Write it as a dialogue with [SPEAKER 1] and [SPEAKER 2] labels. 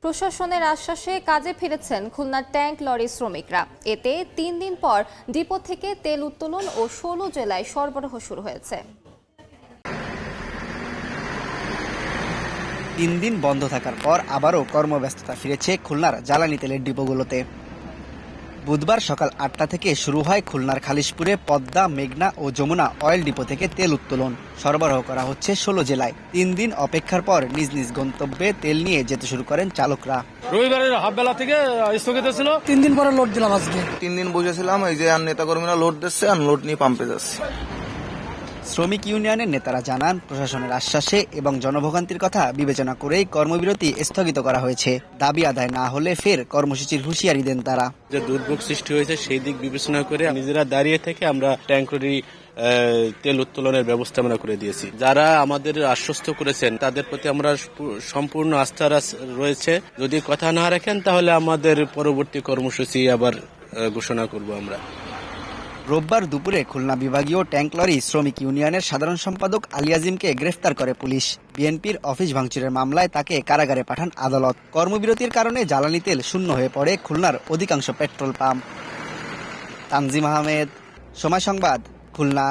[SPEAKER 1] প্রশাসনের আশ্বাসে কাজে ফিরেছেন খুলনার ট্যাঙ্ক লরি শ্রমিকরা। এতে ৩ দিন পর ডিপো থেকে তেল উত্তোলন ও ১৬ জেলায় সরবরাহ শুরু হয়েছে।
[SPEAKER 2] ৩ দিন বন্ধ থাকার পর আবারও কর্মব্যস্ততা ফিরেছে খুলনার জ্বালানি তেলের ডিপোগুলোতে। বুধবার সকাল ৮টা থেকে শুরু হয় খুলনার খালিশপুরে পদ্মা, মেঘনা ও যমুনা অয়েল ডিপো থেকে তেল উত্তোলন। সরবরাহ করা হচ্ছে ১৬ জেলায়। ৩ দিন অপেক্ষার পর নিজ নিজ গন্তব্যে তেল নিয়ে যেতে শুরু করেন চালকরা।
[SPEAKER 3] রবিবারের হাফ বেলা থেকে স্থগিত ছিল,
[SPEAKER 4] ৩ দিন পরে লোড দিলাম আজকে।
[SPEAKER 5] ৩ দিন বসেছিলাম, এই যে আর নেতাকর্মীরা লোড দিচ্ছে, আর লোড নিয়ে পাম্পে যাচ্ছে।
[SPEAKER 2] শ্রমিক ইউনিয়নের নেতারা জানান, প্রশাসনের আশ্বাসে এবং জনভোগান্তির কথা বিবেচনা করেই কর্মবিরতি স্থগিত করা হয়েছে। দাবি আদায় না হলে ফের কর্মসূচির হুঁশিয়ারি দেন তারা।
[SPEAKER 6] যে দুর্ভোগ সৃষ্টি হয়েছে সেই দিক বিবেচনা করে নিজেরা দাঁড়িয়ে থেকে আমরা ট্যাঙ্করি তেল উত্তোলনের ব্যবস্থা আমরা করে দিয়েছি। যারা আমাদের আশ্বস্ত করেছেন তাদের প্রতি আমরা সম্পূর্ণ আস্থা রয়েছে। যদি কথা না রাখেন তাহলে আমাদের পরবর্তী কর্মসূচি আবার ঘোষণা করব আমরা।
[SPEAKER 2] রোববার দুপুরে খুলনা বিভাগীয় ট্যাঙ্ক লরি শ্রমিক ইউনিয়নের সাধারণ সম্পাদক আলী আজিমকে গ্রেফতার করে পুলিশ। বিএনপির অফিস ভাঙচুরের মামলায় তাকে কারাগারে পাঠান আদালত। কর্মবিরতির কারণে জ্বালানি তেল শূন্য হয়ে পড়ে খুলনার অধিকাংশ পেট্রোল পাম্প। তানজিম আহমেদ, সময় সংবাদ, খুলনা।